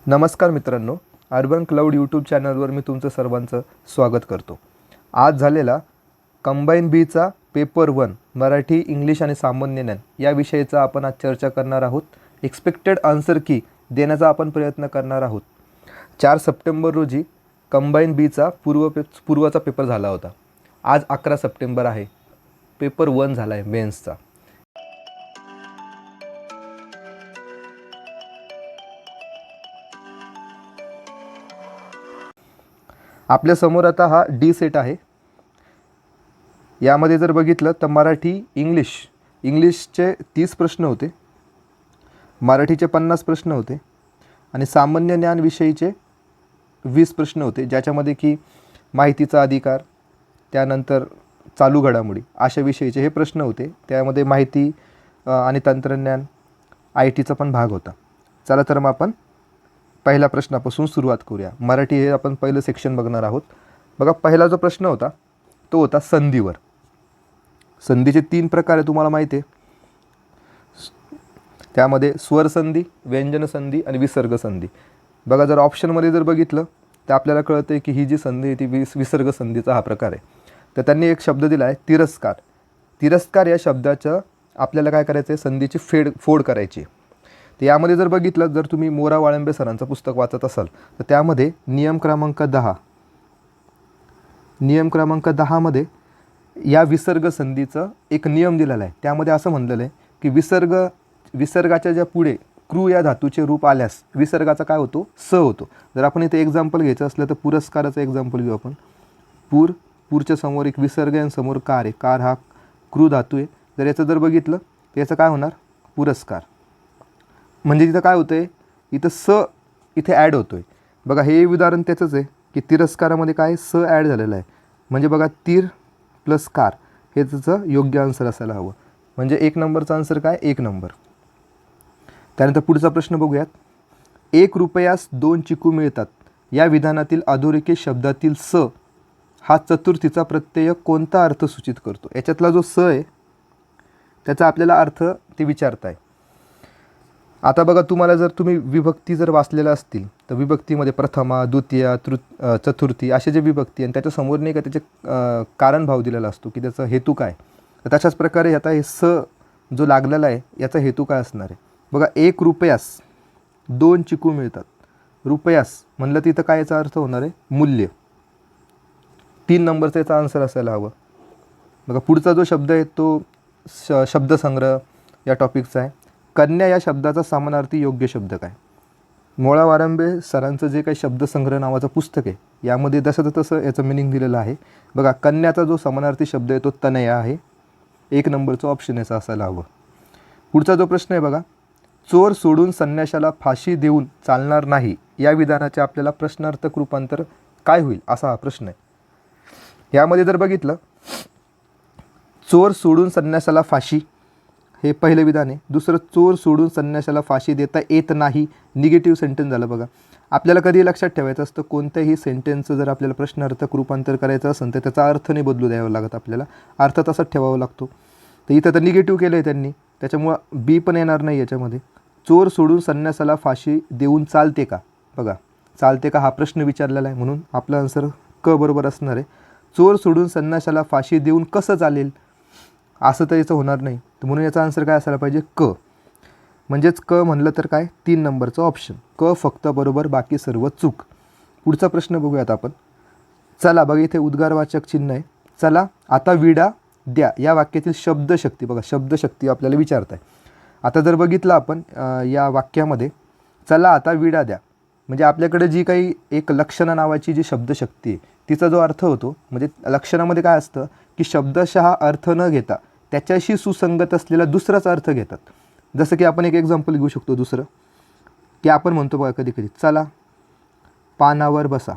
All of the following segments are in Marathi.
नमस्कार मित्रांनो, अर्बन क्लाउड यूट्यूब चॅनलवर मी तुमचं सर्वांचं स्वागत करतो. आज झालेला कंबाईन बीचा पेपर 1 मराठी, इंग्लिश आणि सामान्य ज्ञान या विषयाचा आपण आज चर्चा करणार आहोत. एक्सपेक्टेड आन्सर की देण्याचा आपण प्रयत्न करणार आहोत. 4 सप्टेंबर रोजी कंबाईन बीचा पूर्वचा पेपर झाला होता. आज 11 सप्टेंबर आहे. पेपर 1 झाला आहे मेन्सचा. आपल्या समोर आता हा डी सेट आहे. यामध्ये जर बघितलं तर मराठी, इंग्लिशचे 30 प्रश्न होते, मराठीचे 50 प्रश्न होते आणि सामान्य ज्ञान विषयीचे 20 प्रश्न होते, ज्याच्यामध्ये की माहितीचा अधिकार, त्यानंतर चालू घडामोडी अशा विषयीचे हे प्रश्न होते. त्यामध्ये माहिती आणि तंत्रज्ञान, IT चा पण भाग होता. चला तर मग आपण पहिल्या प्रश्नापासून सुरुवात करूया. मराठी हे आपण पहिलं सेक्शन बघणार आहोत. बघा, पहिला जो प्रश्न होता तो होता संधीवर. संधीचे 3 प्रकार आहे, तुम्हाला माहिती आहे. त्यामध्ये स्वर संधी, व्यंजन संधी आणि विसर्ग संधी. बघा, जर ऑप्शनमध्ये जर बघितलं तर आपल्याला कळतं आहे की ही जी संधी आहे ती विसर्ग संधीचा हा प्रकार आहे. तर त्यांनी एक शब्द दिला आहे तिरस्कार. तिरस्कार या शब्दाचं आपल्याला काय करायचं आहे, संधीची फोड करायची. तर यामध्ये जर बघितलं, जर तुम्ही मोरा वाळंबे सरांचं पुस्तक वाचत असाल तर त्यामध्ये नियम क्रमांक 10 मध्ये या विसर्ग संधीचं एक नियम दिलेला आहे. त्यामध्ये असं म्हणलेलं आहे की विसर्गाच्या ज्या पुढे कृ या धातूचे रूप आल्यास विसर्गाचा काय होतो, स होतो. जर आपण इथे एक्झाम्पल घ्यायचं असलं तर पुरस्काराचं एक्झाम्पल घेऊ आपण. पूरच्या समोर एक विसर्ग आहे आणि समोर कार आहे. कार हा कृ धातू आहे. जर याचं जर बघितलं तर याचं काय होणार, पुरस्कार. म्हणजे तिथं काय होतं आहे, इथं स इथे ॲड होतो आहे. बघा, हे उदाहरण त्याचंच आहे की तिरस्कारामध्ये काय स ॲड झालेलं आहे. म्हणजे बघा, तीर प्लस कार हे त्याचं योग्य आन्सर असायला हवं. म्हणजे 1 नंबरचा आन्सर काय, 1 नंबर. त्यानंतर पुढचा प्रश्न बघूयात. 1 रुपयास 2 चिकू मिळतात या विधानातील अधोरेखित शब्दातील स हा चतुर्थीचा प्रत्यय कोणता अर्थ सूचित करतो. याच्यातला जो स आहे त्याचा आपल्याला अर्थ ते विचारताय. आता बघा, तुम्हाला जर तुम्ही विभक्ती जर वाचलेल्या असतील तर विभक्तीमध्ये प्रथमा, द्वितीया, चतुर्थी असे जे विभक्ती आणि त्याच्या समोर नाही का त्याचे कारणभाव दिलेला असतो की त्याचा हेतू काय. तर तशाच प्रकारे आता हे स जो लागलेला आहे याचा हेतू काय असणार आहे. बघा, 1 रुपयास 2 चिकू मिळतात. रुपयास म्हणलं तर इथं काय याचा अर्थ होणार आहे, मूल्य. 3 नंबरचा याचा आन्सर असायला हवं. बघा, पुढचा जो शब्द आहे तो शब्दसंग्रह या टॉपिकचा आहे. कन्या या शब्दाचा समानार्थी योग्य शब्द काय. मोळा वारंबे सरांचं जे काही शब्दसंग्रह नावाचं पुस्तक आहे यामध्ये जसं तसं याचं मिनिंग दिलेलं आहे. बघा, कन्याचा जो समानार्थी शब्द आहे तो तनया आहे. 1 नंबरचं ऑप्शन याचं असायला हवं. पुढचा जो प्रश्न आहे बघा, चोर सोडून संन्याशाला फाशी देऊन चालणार नाही या विधानाचे आपल्याला प्रश्नार्थक रूपांतर काय होईल, असा हा प्रश्न आहे. यामध्ये जर बघितलं, चोर सोडून संन्याशाला फाशी हे पहिलं विधान आहे. दुसरं, चोर सोडून संन्याशाला फाशी देता येत नाही, निगेटिव्ह सेंटेन्स झालं. बघा, आपल्याला कधी लक्षात ठेवायचं असतं, कोणत्याही सेंटेन्सचं जर आपल्याला प्रश्नार्थक रूपांतर करायचं असेल तर त्याचा अर्थ नाही बदलू द्यावा लागत, आपल्याला अर्थ तसाच ठेवावा लागतो. तर इथं तर निगेटिव्ह केलं आहे त्यांनी, त्याच्यामुळं बी पण येणार नाही याच्यामध्ये. चोर सोडून संन्यासाला फाशी देऊन चालते का. बघा, चालते का हा प्रश्न विचारलेला आहे, म्हणून आपला आन्सर क बरोबर असणार आहे. चोर सोडून संन्यासाला फाशी देऊन कसं चालेल, असं तर याचं होणार नाही. तर म्हणून याचा आन्सर काय असायला पाहिजे, क. म्हणजेच क म्हणलं तर काय, 3 नंबरचं ऑप्शन क फक्त बरोबर, बाकी सर्व चूक. पुढचा प्रश्न बघूयात आपण. चला, बघा इथे उद्गारवाचक चिन्ह आहे. चला आता विडा द्या या वाक्यातील शब्दशक्ती. बघा, शब्दशक्ती आपल्याला विचारत आहे. आता जर बघितलं आपण या वाक्यामध्ये चला आता विडा द्या, म्हणजे आपल्याकडे जी काही एक लक्षणा नावाची जी शब्दशक्ती आहे तिचा जो अर्थ होतो, म्हणजे लक्षणामध्ये काय असतं की शब्दशः अर्थ न घेता त्याच्याशी सुसंगत असलेला दुसराच अर्थ घेतात. जसं की आपण एक एक्झाम्पल घेऊ शकतो दुसरं, की आपण म्हणतो बघा कधी कधी चला पानावर बसा,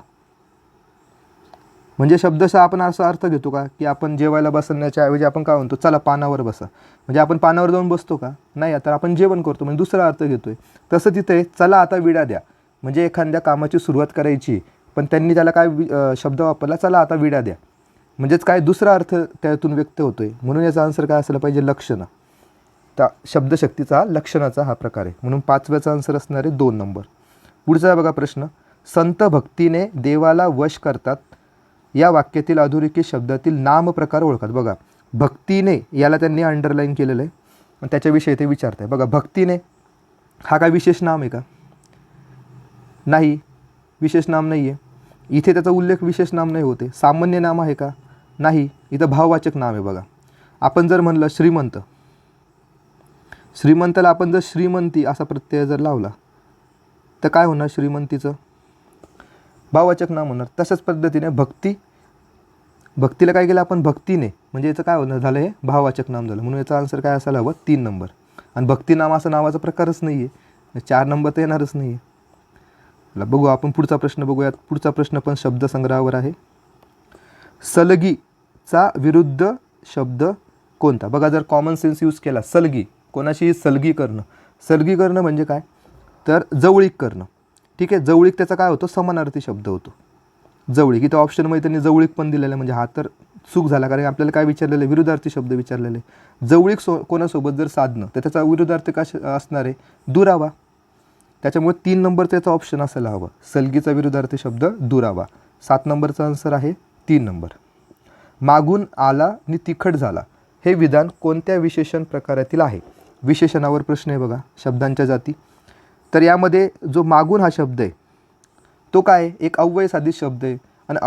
म्हणजे शब्दशः आपण असा अर्थ घेतो का की आपण जेवायला बसण्याच्या ऐवजी आपण काय म्हणतो, चला पानावर बसा, म्हणजे आपण पानावर जाऊन बसतो का, नाही, आता आपण जेवण करतो म्हणजे दुसरा अर्थ घेतोय. तसं तिथे चला आता विडा द्या, म्हणजे एखाद्या कामाची सुरुवात करायची पण त्यांनी त्याला काय शब्द वापरला, चला आता विडा द्या, म्हणजेच काय दुसरा अर्थ त्यातून व्यक्त होतोय. म्हणून याचा आन्सर काय असलं पाहिजे, लक्षणं. तर शब्दशक्तीचा लक्षणाचा हा प्रकार आहे, म्हणून 5व्याचा आन्सर असणार आहे 2 नंबर. पुढचा बघा प्रश्न, संत भक्तीने देवाला वश करतात या वाक्यातील अधोरेखित शब्दातील नाम प्रकार ओळखत. बघा भक्तीने याला त्यांनी अंडरलाईन केलेलं आहे आणि त्याच्याविषयी ते विचारत आहे. बघा भक्तीने हा काय विशेष नाम आहे का? नाही, विशेष नाम नाही आहे. इथे त्याचा उल्लेख विशेष नाम नाही होते. सामान्य नाम आहे का? नाही, इथं भाववाचक नाम आहे. बघा आपण जर म्हणलं श्रीमंत, श्रीमंताला आपण जर श्रीमंती असा प्रत्यय जर लावला तर काय होणार? श्रीमंतीचं भाववाचक नाम होणार. तशाच पद्धतीने भक्तीला काय केलं आपण? भक्तीने, म्हणजे याचं काय होणार झालं? हे भाववाचक नाम झालं. म्हणून याचा आन्सर काय असायला हवं? 3 नंबर. आणि भक्तिनाम असं नावाचा प्रकारच नाही आहे, 4 नंबर तर येणारच नाही आहे. बघू आपण पुढचा प्रश्न बघूयात. पुढचा प्रश्न पण शब्दसंग्रहावर आहे. सलगीचा विरुद्ध शब्द कोणता? बघा जर कॉमन सेन्स यूज केला, सलगी कोणाशी? सलगी करणं. सलगी करणं म्हणजे काय? तर जवळीक करणं. ठीक आहे, जवळीक त्याचा काय होतो? समानार्थी शब्द होतो जवळीक. इथं ऑप्शनमध्ये त्यांनी जवळीक पण दिलेलं आहे, म्हणजे हा तर चूक झाला, कारण आपल्याला काय विचारलेलं आहे? विरुद्धार्थी शब्द विचारलेले. जवळीक कोणासोबत जर साधणं तर त्याचा विरुद्धार्थी काय असणार आहे? दुरावा. त्याच्यामुळे 3 नंबर त्याचा ऑप्शन असायला हवं. सलगीचा विरुद्धार्थी शब्द दुरावा. 7 नंबरचा आन्सर आहे 3 नंबर. मागून आला आणि तिखट झाला हे विधान कोणत्या विशेषण प्रकारातील आहे? विशेषणावर प्रश्न आहे बघा, शब्दांच्या जाती. तर यामध्ये जो मागून हा शब्द आहे तो काय? एक अव्यय साधित शब्द आहे आणि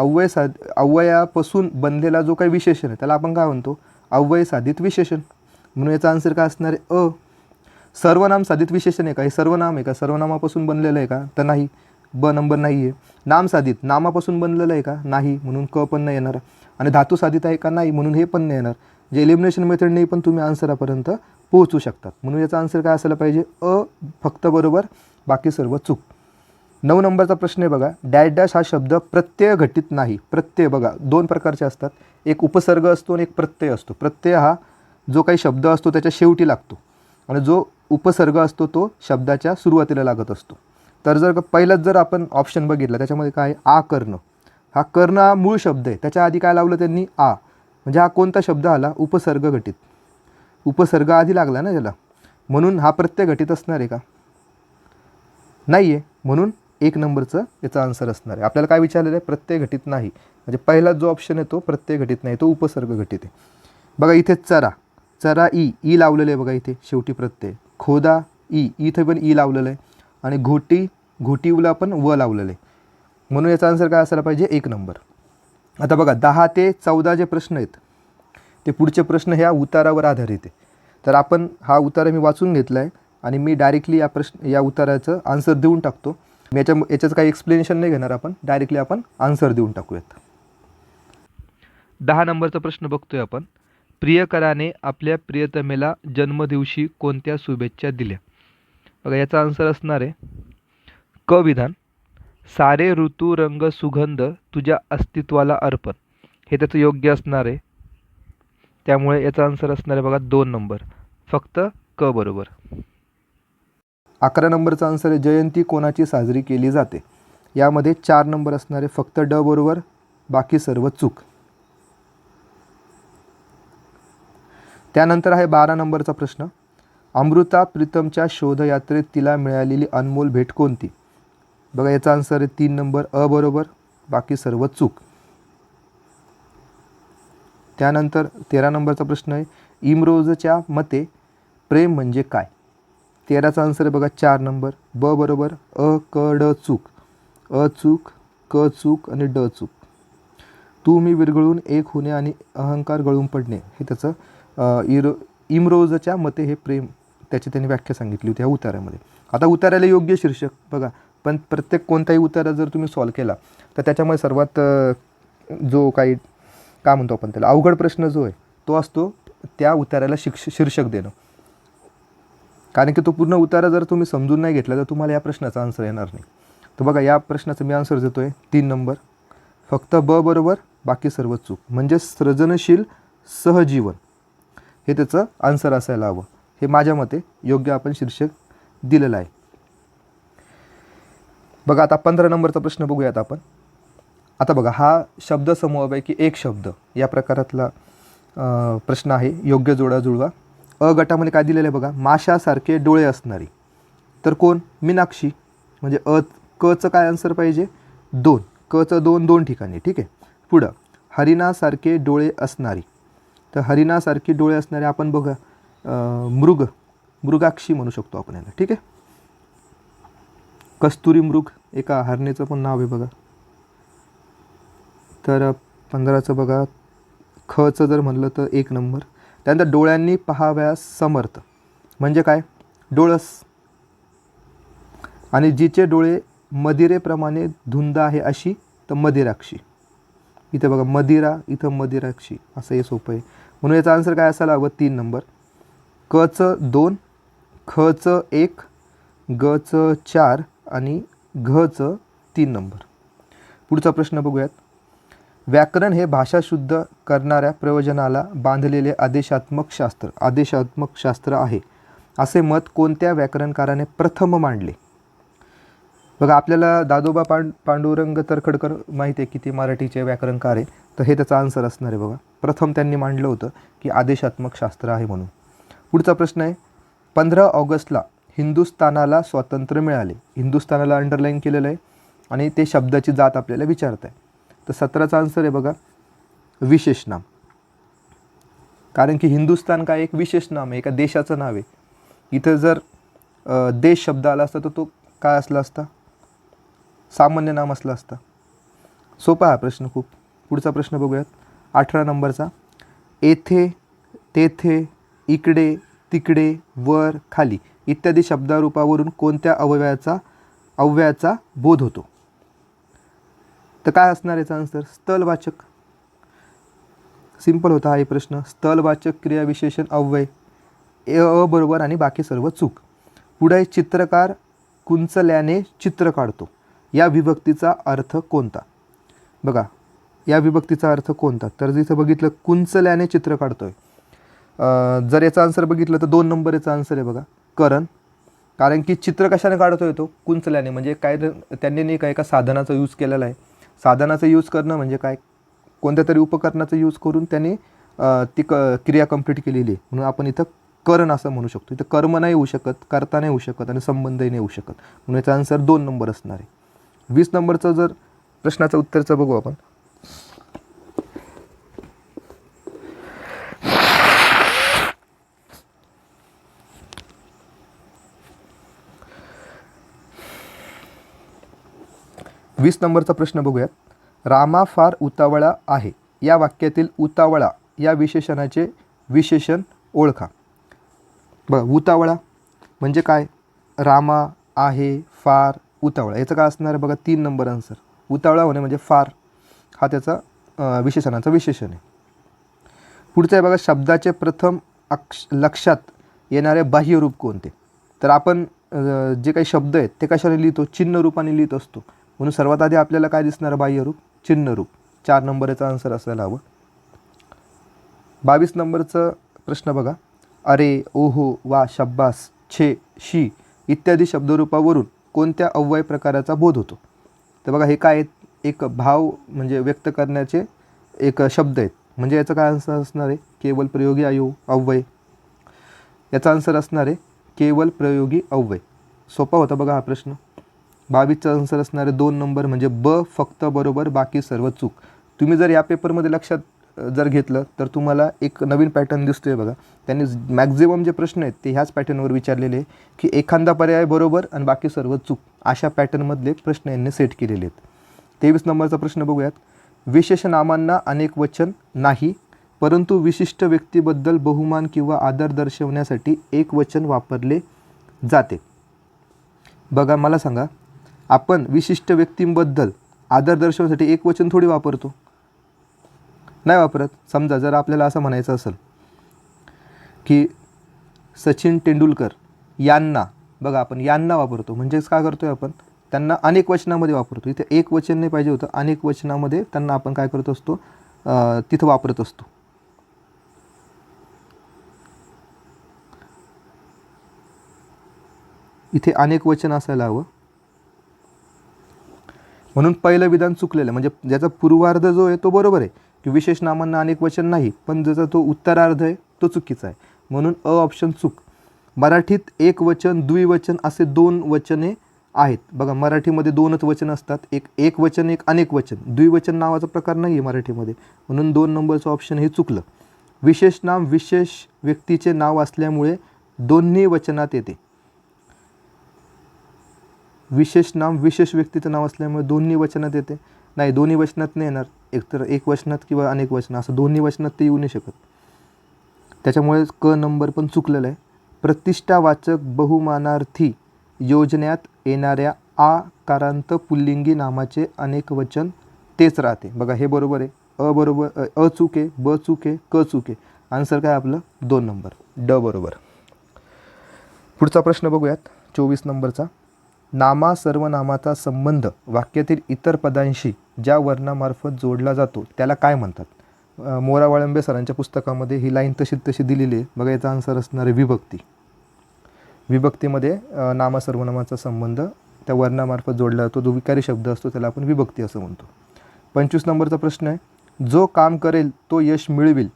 अव्ययापासून बनलेला जो काही विशेषण आहे त्याला आपण काय म्हणतो? अव्यय साधित विशेषण. म्हणून याचा आन्सर काय असणार आहे? अ. सर्वनाम साधित विशेषण आहे का? हे सर्वनाम आहे का? सर्वनामापासून बनलेलं आहे का? तर नाही, ब नंबर नाही आहे. नाम साधित नामापासून बनलेलं आहे का? नाही, म्हणून क पण नाही येणार. आणि धातू साधित आहे का? नाही, म्हणून हे पण नाही येणार. जे एलिमिनेशन मेथडने पण तुम्ही आन्सरापर्यंत पोहोचू शकतात. म्हणून याचा आन्सर काय असायला पाहिजे? अ फक्त बरोबर, बाकी सर्व चूक. 9 नंबरचा प्रश्न आहे बघा, डॅश डॅश हा शब्द प्रत्यय घटित नाही. प्रत्यय बघा 2 प्रकारचे असतात, एक उपसर्ग असतो आणि एक प्रत्यय असतो. प्रत्यय हा जो काही शब्द असतो त्याच्या शेवटी लागतो आणि जो उपसर्ग असतो तो शब्दाच्या सुरुवातीला लागत असतो. तर जर पहिलाच जर आपण ऑप्शन बघितला त्याच्यामध्ये काय? आ कर्ण. हा कर्ण हा मूळ शब्द आहे, त्याच्या आधी काय लावलं त्यांनी? आ. म्हणजे हा कोणता शब्द आला? उपसर्ग घटित. उपसर्ग आधी लागला ना त्याला, म्हणून हा प्रत्यय घटित असणार आहे का? नाही आहे, म्हणून 1 नंबरचं याचा आन्सर असणार आहे. आपल्याला काय विचारलेलं आहे? प्रत्यय घटित नाही. म्हणजे पहिला जो ऑप्शन आहे तो प्रत्यय घटित नाही, तो उपसर्ग घटित आहे. बघा इथे चरा, चरा ई लावलेलं आहे बघा इथे शेवटी प्रत्यय. खोदा इथे पण ई लावलेलं आहे आणि घोटीवला पण व लावलेलं आहे. म्हणून याचा आन्सर काय असायला पाहिजे? 1 नंबर. आता बघा 10 ते 14 जे प्रश्न आहेत ते पुढचे प्रश्न ह्या उतारावर आधारित आहे. तर आपण हा उतारा मी वाचून घेतला आहे आणि मी डायरेक्टली या उताराचं आन्सर देऊन टाकतो. मी याच्याचं काही एक्सप्लेनेशन नाही घेणार, आपण डायरेक्टली आपण आन्सर देऊन टाकूयात. 10 नंबरचा प्रश्न बघतोय आपण. प्रियकराने आपल्या प्रियतमेला जन्मदिवशी कोणत्या शुभेच्छा दिल्या? बघा याचा आन्सर असणार आहे क विधान. सारे ऋतू रंग सुगंध तुझ्या अस्तित्वाला अर्पण, हे त्याचं योग्य असणार आहे. त्यामुळे याचा आन्सर असणार आहे बघा 2 नंबर, फक्त क बरोबर. 11 नंबरचा आन्सर आहे जयंती कोणाची साजरी केली जाते? यामध्ये 4 नंबर असणार आहे, फक्त ड बरोबर, बाकी सर्व चूक. त्यानंतर आहे 12 नंबरचा प्रश्न. अमृता प्रीतमच्या शोधयात्रेत तिला मिळालेली अनमोल भेट कोणती? बघा याचा आन्सर आहे 3 नंबर, अ बरोबर, बाकी सर्व चूक. त्यानंतर 13 नंबरचा प्रश्न आहे इमरोजच्या मते प्रेम म्हणजे काय? 13चा आन्सर आहे बघा 4 नंबर, ब बरोबर, अ क ड चूक, अ चूक, क चूक आणि ड चूक. तू मी विरघळून एक होणे आणि अहंकार गळून पडणे, हे त्याचं इमरोजच्या मते हे प्रेम, त्याची त्यांनी व्याख्या सांगितली होती ह्या उतारामध्ये. आता उताराला योग्य शीर्षक बघा, पण प्रत्येक कोणताही उतारा जर तुम्ही सॉल्व केला तर त्याच्यामध्ये सर्वात जो काही काय म्हणतो आपण त्याला अवघड प्रश्न जो आहे तो असतो त्या उताराला शीर्षक देणं. कारण की तो पूर्ण उतारा जर तुम्ही समजून नाही घेतला तर तुम्हाला या प्रश्नाचा आन्सर येणार नाही. तर बघा या प्रश्नाचं मी आन्सर देतो आहे 3 नंबर, फक्त ब बरोबर, बाकी सर्व चूक. म्हणजे सृजनशील सहजीवन हे त्याचं आन्सर असायला हवं. हे माझ्या मते योग्य आपण शीर्षक दिलेलं आहे. बघा आता 15 नंबरचा प्रश्न बघूयात आपण. आता बघा हा शब्दसमूहापैकी एक शब्द या प्रकारातला प्रश्न आहे. योग्य जोडा जुळवा. अ गटामध्ये काय दिलेलं आहे बघा, माशासारखे डोळे असणारी. तर कोण? मीनाक्षी. म्हणजे कचं काय आन्सर पाहिजे? 2. कचं 2 ठिकाणी. ठीक आहे. पुढं हरिणासारखे डोळे असणारी. तर हरिणासारखे डोळे असणारे आपण बघा मृगाक्षी म्हणू शकतो आपण याला. ठीक आहे. कस्तुरी मृग एका हरणेचं पण नाव आहे बघा. तर 15चं बघा खचं जर म्हणलं तर 1 नंबर. त्यानंतर डोळ्यांनी पाहाव्यास समर्थ म्हणजे काय? डोळस. आणि जिचे डोळे मदिरेप्रमाणे धुंद आहे अशी तर मदिराक्षी. इथे बघा मदिरा, इथं मदिराक्षी, असं हे सोपं आहे. म्हणून याचा आन्सर काय असायला हवं? 3 नंबर. कचं 2, खचं 1, गचं 4 आणि घचं 3 नंबर. पुढचा प्रश्न बघूयात. व्याकरण हे भाषा शुद्ध करणाऱ्या प्रयोजनाला बांधलेले आदेशात्मक शास्त्र आहे असे मत कोणत्या व्याकरणकाराने प्रथम मांडले? बघा आपल्याला दादोबा पांडुरंग तरखडकर माहिती आहे किती मराठीचे व्याकरणकार आहे. तर हे त्याचा आन्सर असणार आहे बघा. प्रथम त्यांनी मांडलं होतं की आदेशात्मक शास्त्र आहे म्हणून. पुढचा प्रश्न आहे. 15 ऑगस्टला हिंदुस्थानाला स्वातंत्र्य मिळाले. हिंदुस्थानाला अंडरलाईन केलेलं आहे आणि ते शब्दाची जात आपल्याला विचारत आहे. तर 17चा आन्सर आहे बघा विशेष नाम. कारण की हिंदुस्थान काय एक विशेष नाम आहे, एका देशाचं नाव आहे. इथं जर देश शब्द आला असता तर तो काय असला असता? सामान्य नाम असला असता. सोपा हा प्रश्न खूप. पुढचा प्रश्न बघूयात 18 नंबरचा. येथे, तेथे, इकडे, तिकडे, वर, खाली इत्यादी शब्दारूपावरून कोणत्या अव्ययाचा बोध होतो? तर काय असणार याचा आन्सर? स्थलवाचक. सिंपल होता हा प्रश्न. स्थलवाचक क्रियाविशेषण अव्यय बरोबर आणि बाकी सर्व चूक. पुढे चित्रकार कुंचल्याने चित्र काढतो या विभक्तीचा अर्थ कोणता? बघा या विभक्तीचा अर्थ कोणता? तर जिथं बघितलं कुंचल्याने चित्र काढतोय, जर याचा आन्सर बघितलं तर 2 नंबर याचा आन्सर आहे बघा करण. कारण की चित्र कशाने काढतोय तो? कुंचल्याने. म्हणजे काय त्यांनी नाही काय एका साधनाचा यूज केलेला आहे. साधनाचा यूज करणं म्हणजे काय? कोणत्या तरी उपकरणाचा यूज करून त्याने ती क्रिया कंप्लीट केलेली आहे. म्हणून आपण इथं करण असं म्हणू शकतो. इथं कर्म नाही होऊ शकत, कर्ता नाही होऊ शकत आणि संबंधही नाही होऊ शकत. म्हणून याचा आन्सर 2 नंबर असणार आहे. 20 नंबरचं जर प्रश्नाचं उत्तरचं बघू आपण. वीस नंबरचा प्रश्न बघूयात. रामा फार उतावळा आहे या वाक्यातील उतावळा या विशेषणाचे विशेषण ओळखा. बघा उतावळा म्हणजे काय? रामा, आहे, फार, उतावळा. याचं काय असणार आहे बघा 3 नंबर आन्सर. उतावळा होणे म्हणजे फार हा त्याचा विशेषणाचा विशेषण आहे. पुढचं आहे बघा शब्दाचे प्रथम लक्षात येणारे बाह्य रूप कोणते? तर आपण जे काही शब्द आहेत ते कशाने लिहितो? चिन्ह रूपाने लिहित असतो. म्हणून सर्वात आधी आपल्याला काय दिसणार? बाह्य रूप, चिन्ह रूप. 4 नंबरचा आन्सर असायला हवं. 22 नंबरचा प्रश्न बघा. अरे, ओहो, वा, शब्बास, छे, शी इत्यादी शब्दरूपावरून कोणत्या अव्यय प्रकाराचा बोध होतो? तर बघा हे काय आहेत? एक भाव म्हणजे व्यक्त करण्याचे एक शब्द आहेत. म्हणजे याचं काय आन्सर असणार आहे? केवल प्रयोगी अव्यय. याचा आन्सर असणार आहे केवल प्रयोगी अव्यय. सोपा होता बघा हा प्रश्न. 22चा आन्सर असणार आहे 2 नंबर म्हणजे ब फक्त बरोबर बाकी सर्व चूक. तुम्ही जर या पेपरमध्ये लक्षात जर घेतलं तर तुम्हाला एक नवीन पॅटर्न दिसतोय बघा. त्यांनी मॅक्झिमम जे प्रश्न आहेत ते ह्याच पॅटर्नवर विचारलेले आहे की एखादा पर्याय बरोबर आणि बाकी सर्व चूक अशा पॅटर्नमधले प्रश्न यांनी सेट केलेले आहेत. 23 नंबरचा प्रश्न बघूयात. विशेष नामांना अनेक वचन नाही परंतु विशिष्ट व्यक्तीबद्दल बहुमान किंवा आदर दर्शवण्यासाठी एक वचन वापरले जाते. बघा मला सांगा, आपण विशिष्ट व्यक्तींबद्दल आदर दर्शवण्यासाठी एक वचन थोडी वापरतो? नाही वापरत. समजा जर आपल्याला असं म्हणायचं असेल की सचिन तेंडुलकर यांना, बघा आपण यांना वापरतो. म्हणजेच काय करतोय आपण? त्यांना अनेक वचनामध्ये वापरतो. इथे एक वचन नाही पाहिजे होतं, अनेक वचनामध्ये त्यांना आपण काय करत असतो? तिथं वापरत असतो. इथे अनेक वचन असायला हवं. म्हणून पहिलं विधान चुकलेलं. म्हणजे ज्याचा पूर्वार्ध जो आहे तो बरोबर आहे की विशेष नामांना अनेक वचन नाही, पण ज्याचा तो उत्तरार्ध आहे तो चुकीचा आहे. म्हणून अ ऑप्शन चूक. मराठीत एक वचन, द्विवचन असे 2 वचने आहेत. बघा मराठीमध्ये दोनच वचन असतात, एक वचन एक अनेक वचन, द्विवचन नावाचा प्रकार नाही आहे मराठीमध्ये, म्हणून 2 नंबरचं ऑप्शन हे चुकलं. विशेष नाम विशेष व्यक्तीचे नाव असल्यामुळे दोन्ही वचनात येते. विशेष नाम विशेष व्यक्तीचं नाव असल्यामुळे दोन्ही वचनात येते. नाही, दोन्ही वचनात नाही येणार, एकतर एक वचनात किंवा अनेक वचन, असं दोन्ही वचनात ते येऊ नाही शकत. त्याच्यामुळे क नंबर पण चुकलेला आहे. प्रतिष्ठावाचक बहुमानार्थी योजण्यात येणाऱ्या आकारांत पुल्लिंगी नामाचे अनेक वचन तेच राहते. बघा हे बरोबर आहे. अ बरोबर, अ चूक आहे, ब चूक आहे, क चूक आहे. आन्सर काय आपलं 2 नंबर, ड बरोबर. पुढचा प्रश्न बघूयात 24 नंबरचा. नामा सर्वनामाचा संबंध वाक्यातील इतर पदांशी ज्या वर्णामार्फत जोडला जातो त्याला काय म्हणतात? मोरा वाळंबे सरांच्या पुस्तकामध्ये ही लाईन तशी दिलेली आहे. बघा याचा आन्सर असणार आहे विभक्ती. विभक्तीमध्ये नामा सर्वनामाचा संबंध त्या वर्णामार्फत जोडला जातो, जो विकारी शब्द असतो त्याला आपण विभक्ती असं म्हणतो. 25 नंबरचा प्रश्न आहे. जो काम करेल तो यश मिळवेल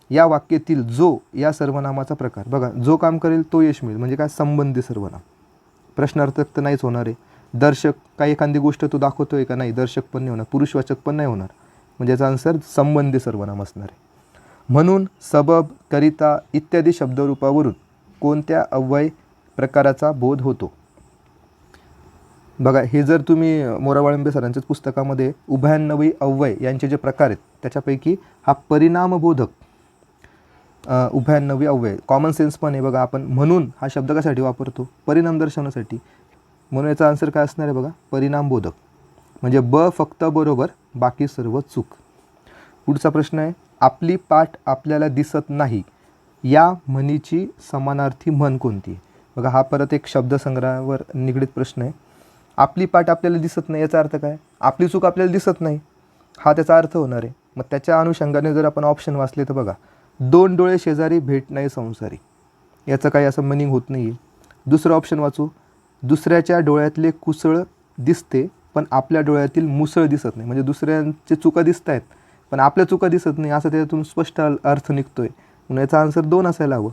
या वाक्यातील जो या सर्वनामाचा प्रकार. बघा जो काम करेल तो यश मिळेल म्हणजे काय? संबंधी सर्वनाम. प्रश्नार्थक तर नाहीच होणार आहे. दर्शक, काही एखादी गोष्ट तो दाखवतोय का? नाही, दर्शक पण नाही होणार, पुरुषवाचक पण नाही होणार, म्हणजे याचा आन्सर संबंधी सर्वनाम असणार आहे. म्हणून सबब, करिता इत्यादी शब्दरूपावरून कोणत्या अव्यय प्रकाराचा बोध होतो? बघा हे जर तुम्ही मोरा वाळंबे सरांच्याच पुस्तकामध्ये उभयान्वयी अव्यय यांचे जे प्रकार आहेत त्याच्यापैकी हा परिणामबोधक उभयान्वयी अव्यय, कॉमन सेन्स पण आहे. बघा आपण म्हणून हा शब्द कशासाठी वापरतो? परिणाम दर्शवण्यासाठी. म्हणून याचा आन्सर काय असणार आहे? बघा परिणामबोधक, म्हणजे ब फक्त बरोबर, बाकी सर्व चूक. पुढचा प्रश्न आहे. आपली पाठ आपल्याला दिसत नाही या म्हणीची समानार्थी म्हण कोणती? बघा हा परत एक शब्दसंग्रहावर निगडीत प्रश्न आहे. आपली पाठ आपल्याला दिसत नाही याचा अर्थ काय? आपली चूक आपल्याला दिसत नाही, हा त्याचा अर्थ होणार आहे. मग त्याच्या अनुषंगाने जर आपण ऑप्शन वाचले तर बघा, 2 डोळे शेजारी भेट नाही संसारी, याचं काही असं मिनिंग होत नाही आहे. दुसरं ऑप्शन वाचू. दुसऱ्याच्या डोळ्यातले कुसळ दिसते पण आपल्या डोळ्यातील मुसळ दिसत नाही, म्हणजे दुसऱ्यांचे चुका दिसत आहेत पण आपल्या चुका दिसत नाही, असं त्याच्यातून स्पष्ट अर्थ निघतोय. म्हणून याचा आन्सर 2 असायला हवं.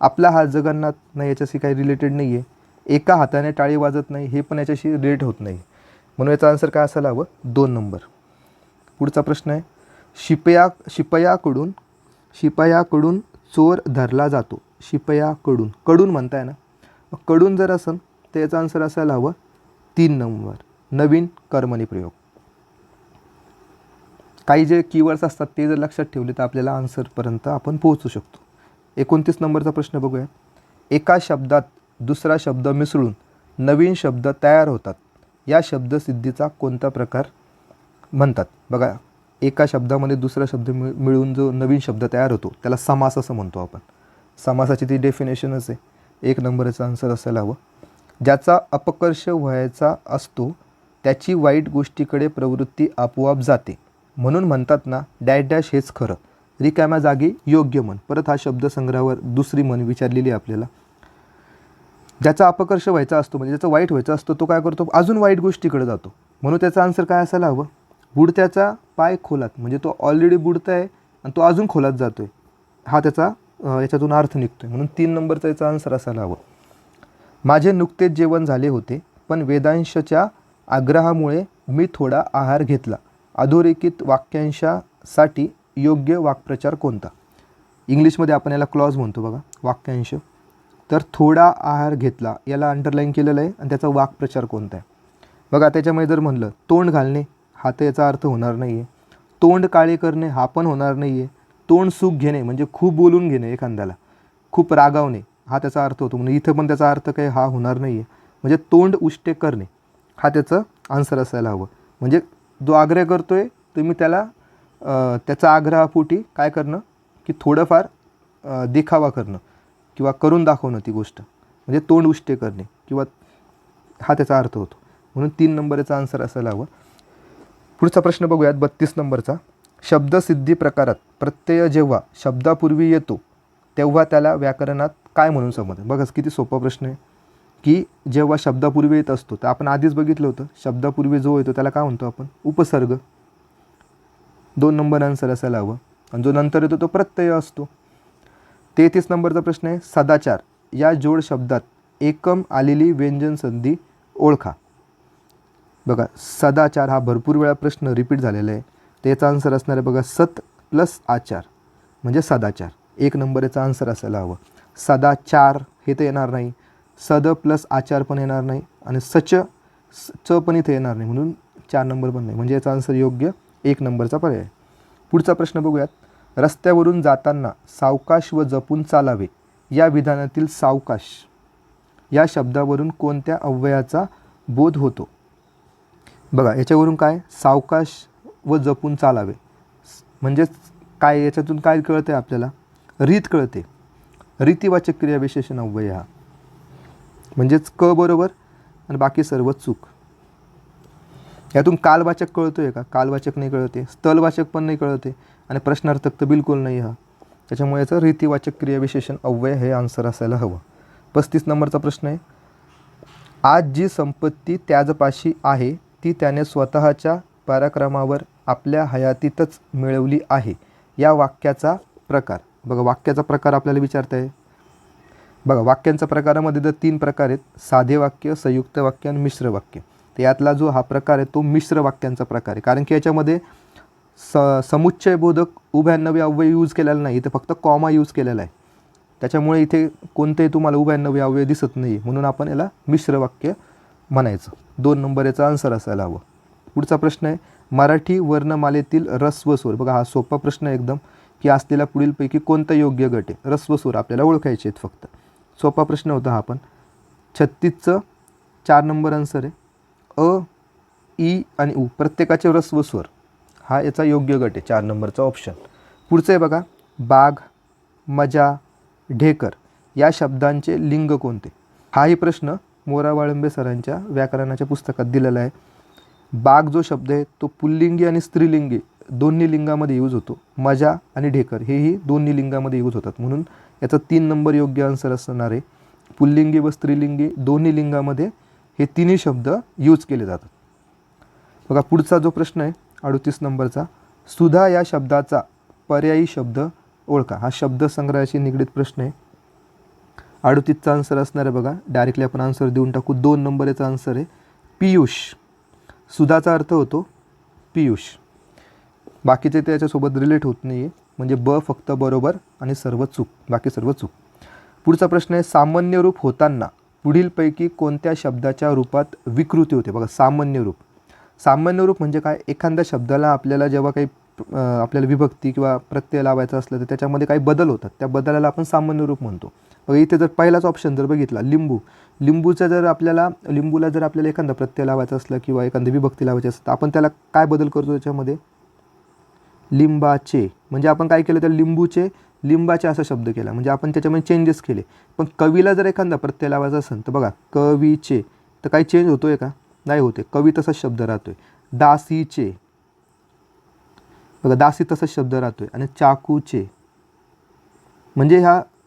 आपला हात जगन्नाथ नाही, याच्याशी काही रिलेटेड नाही आहे. एका हाताने टाळी वाजत नाही, हे पण याच्याशी रिलेट होत नाही, म्हणून याचा आन्सर काय असायला हवं? 2 नंबर. पुढचा प्रश्न आहे. शिपायाकडून चोर धरला जातो. शिपायाकडून, कडून म्हणताय ना, मग कडून जर असेल तर याचा आन्सर असायला हवं 3 नंबर, नवीन कर्मणी प्रयोग. काही जे कीवर्ड्स असतात ते जर लक्षात ठेवले तर आपल्याला आन्सरपर्यंत आपण पोहोचू शकतो. 29 नंबरचा प्रश्न बघूया. एका शब्दात दुसरा शब्द मिसळून नवीन शब्द तयार होतात, या शब्दसिद्धीचा कोणता प्रकार म्हणतात? बघा एका शब्दामध्ये दुसरा शब्द मिळून जो नवीन शब्द तयार होतो त्याला समास असं म्हणतो आपण. समासाची ती डेफिनेशनच आहे. 1 नंबरचा आन्सर असायला हवं. ज्याचा अपकर्ष व्हायचा असतो त्याची वाईट गोष्टीकडे प्रवृत्ती आपोआप जाते, म्हणून म्हणतात ना डॅश डॅश हेच खरं, रिकाम्या जागी योग्य म्हण. परत हा शब्दसंग्रहावर दुसरी म्हण विचारलेली आहे आपल्याला. ज्याचा अपकर्ष व्हायचा असतो म्हणजे ज्याचा वाईट व्हायचा असतो तो काय करतो? अजून वाईट गोष्टीकडे जातो, म्हणून त्याचा आन्सर काय असायला हवं? बुडत्याचा पाय खोलात, म्हणजे तो ऑलरेडी बुडताय आणि तो अजून खोलात जातोय, हा त्याचा याच्यातून अर्थ निघतोय, म्हणून 3 नंबरचा याचा आन्सर असायला हवं. माझे नुकतेच जेवण झाले होते पण वेदांशच्या आग्रहामुळे मी थोडा आहार घेतला. अधोरेखित वाक्यांशासाठी योग्य वाक्प्रचार कोणता? इंग्लिशमध्ये आपण याला क्लॉज म्हणतो बघा, वाक्यांश. तर थोडा आहार घेतला याला अंडरलाईन केलेलं आहे आणि त्याचा वाक्प्रचार कोणता आहे? बघा त्याच्यामध्ये जर म्हणलं तोंड घालणे, हा तर याचा अर्थ होणार नाही आहे. तोंड काळे करणे हा पण होणार नाही आहे. तोंड सुख घेणे म्हणजे खूप बोलून घेणे, एखाद्याला खूप रागावणे, हा त्याचा अर्थ होतो, म्हणजे इथं पण त्याचा अर्थ काही हा होणार नाही आहे. म्हणजे तोंड उष्टे करणे हा त्याचं आन्सर असायला हवं. म्हणजे जो आग्रह करतोय तुम्ही त्याला त्याचा आग्रहापोटी काय करणं की थोडंफार देखावा करणं किंवा करून दाखवणं ती गोष्ट, म्हणजे तोंड उष्टे करणे किंवा हा त्याचा अर्थ होतो, म्हणून 3 नंबर याचा आन्सर असायला हवं. पुढचा प्रश्न बघूयात 32 नंबरचा. शब्दसिद्धी प्रकारात प्रत्यय जेव्हा शब्दापूर्वी येतो तेव्हा त्याला व्याकरणात काय म्हणून समजतं? बघा किती सोपा प्रश्न आहे की जेव्हा शब्दापूर्वी येत असतो तर आपण आधीच बघितलं होतं शब्दापूर्वी जो येतो त्याला काय म्हणतो आपण? उपसर्ग. 2 नंबर आन्सर असायला हवं. आणि जो नंतर येतो तो प्रत्यय असतो. 33 नंबरचा प्रश्न आहे. सदाचार या जोड शब्दात एकम आलेली व्यंजन संधी ओळखा. बघा सदाचार हा भरपूर वेळा प्रश्न रिपीट झालेला आहे. त्याचा आन्सर असणार आहे बघा सत प्लस आचार म्हणजे सदाचार. 1 नंबर याचा आन्सर असायला हवं. सदाचार हे तर येणार नाही, सद प्लस आचार पण येणार नाही आणि च पण इथे येणार नाही, म्हणून 4 नंबर पण नाही, म्हणजे याचा आन्सर योग्य 1 नंबरचा पर्याय. पुढचा प्रश्न बघूयात. रस्त्यावरून जाताना सावकाश व जपून चालावे या विधानातील सावकाश या शब्दावरून कोणत्या अव्ययाचा बोध होतो? बघा याच्यावरून काय, सावकाश व जपून चालावे म्हणजेच काय, याच्यातून काय कळते आपल्याला, रीत कळते. रीतिवाचक क्रियाविशेषण अव्यय हा, म्हणजेच क बरोबर आणि बाकी सर्व चूक. यातून कालवाचक कळतोय का, कालवाचक नाही कळते, स्थलवाचक पण नाही कळते आणि प्रश्नार्थक तर बिलकुल नाही हा. त्याच्यामुळे याचं रीतिवाचक क्रियाविशेषण अव्यय हे आन्सर असायला हवं. 35 नंबरचा प्रश्न आहे. आज जी संपत्ती त्याजपाशी आहे ती त्याने स्वतःच्या पराक्रमावर आपल्या हयातीतच मिळवली आहे या वाक्याचा प्रकार. बघा वाक्याचा प्रकार आपल्याला विचारता आहे. बघा वाक्यांच्या प्रकारामध्ये तर 3 प्रकार आहेत, साधे वाक्य, संयुक्त वाक्य आणि मिश्र वाक्य. तर यातला जो हा प्रकार आहे तो मिश्र वाक्यांचा प्रकार आहे, कारण की याच्यामध्ये समुच्चयबोधक उभयान्वयी अव्यय यूज केलेला नाही, इथे फक्त कॉमा यूज केलेला आहे. त्याच्यामुळे इथे कोणतेही तुम्हाला उभयान्वयी अव्यय दिसत नाही, म्हणून आपण याला मिश्र वाक्य म्हणायचं. 2 नंबर याचा आन्सर असायला हवं. पुढचा प्रश्न आहे. मराठी वर्णमालेतील रस्व व स्वर. बघा हा सोपा प्रश्न आहे एकदम, की असलेल्या पुढीलपैकी कोणता योग्य गट आहे. रस्व स्वर आपल्याला ओळखायचे आहेत फक्त. सोपा प्रश्न होता हा पण. 36चं 4 नंबर आन्सर आहे. अ, ई आणि उ प्रत्येकाचे रस्व स्वर हा याचा योग्य गट आहे, 4 नंबरचा ऑप्शन. पुढचं आहे बघा. बाघ, मजा, ढेकर या शब्दांचे लिंग कोणते. हाही प्रश्न मोरा वाळंबे सरांच्या व्याकरणाच्या पुस्तकात दिलेला आहे. बाघ जो शब्द आहे तो पुल्लिंगी आणि स्त्रीलिंगी दोन्ही लिंगामध्ये यूज होतो. मजा आणि ढेकर हेही दोन्ही लिंगामध्ये यूज होतात, म्हणून याचा 3 नंबर योग्य आन्सर असणार आहे. पुल्लिंगी व स्त्रीलिंगी दोन्ही लिंगामध्ये हे तिन्ही शब्द यूज केले जातात. बघा पुढचा जो प्रश्न आहे 38 नंबरचा. सुधा या शब्दाचा पर्यायी शब्द ओळखा. हा शब्दसंग्रहाशी निगडीत प्रश्न आहे. 38चा आन्सर असणार आहे बघा, डायरेक्टली आपण आन्सर देऊन टाकू. 2 नंबर याचा आन्सर आहे पियुष. सुधाचा अर्थ होतो पियुष, बाकीचे त्याच्यासोबत रिलेट होत नाही आहे, म्हणजे ब फक्त बरोबर आणि सर्व चूक, बाकी सर्व चूक. पुढचा प्रश्न आहे. सामान्य रूप होताना पुढीलपैकी कोणत्या शब्दाच्या रूपात विकृती होते. बघा सामान्य रूप. सामान्य रूप म्हणजे काय, एखाद्या शब्दाला आपल्याला जेव्हा काही आपल्याला विभक्ती किंवा प्रत्यय लावायचा असलं तर त्याच्यामध्ये काही बदल होतात, त्या बदलाला आपण सामान्य रूप म्हणतो. बघा इथे जर पहिलाच ऑप्शन जर बघितला लिंबू, लिंबूचा जर आपल्याला लिंबूला जर आपल्याला एखादा प्रत्यय लावायचा असला किंवा एखादी विभक्ती लावायची असतं तर आपण त्याला काय बदल करतो त्याच्यामध्ये, लिंबाचे, म्हणजे आपण काय केलं तर लिंबूचे लिंबाचे असा शब्द केला, म्हणजे आपण त्याच्यामध्ये चेंजेस केले. पण कवीला जर एखादा प्रत्यय लावायचा असेल तर बघा कवीचे, तर काही चेंज होतोय का, नाही होते, कवी तसाच शब्द राहतोय. दासीचे, बघा दासी तसाच शब्द राहतोय. आणि चाकूचे, म्हणजे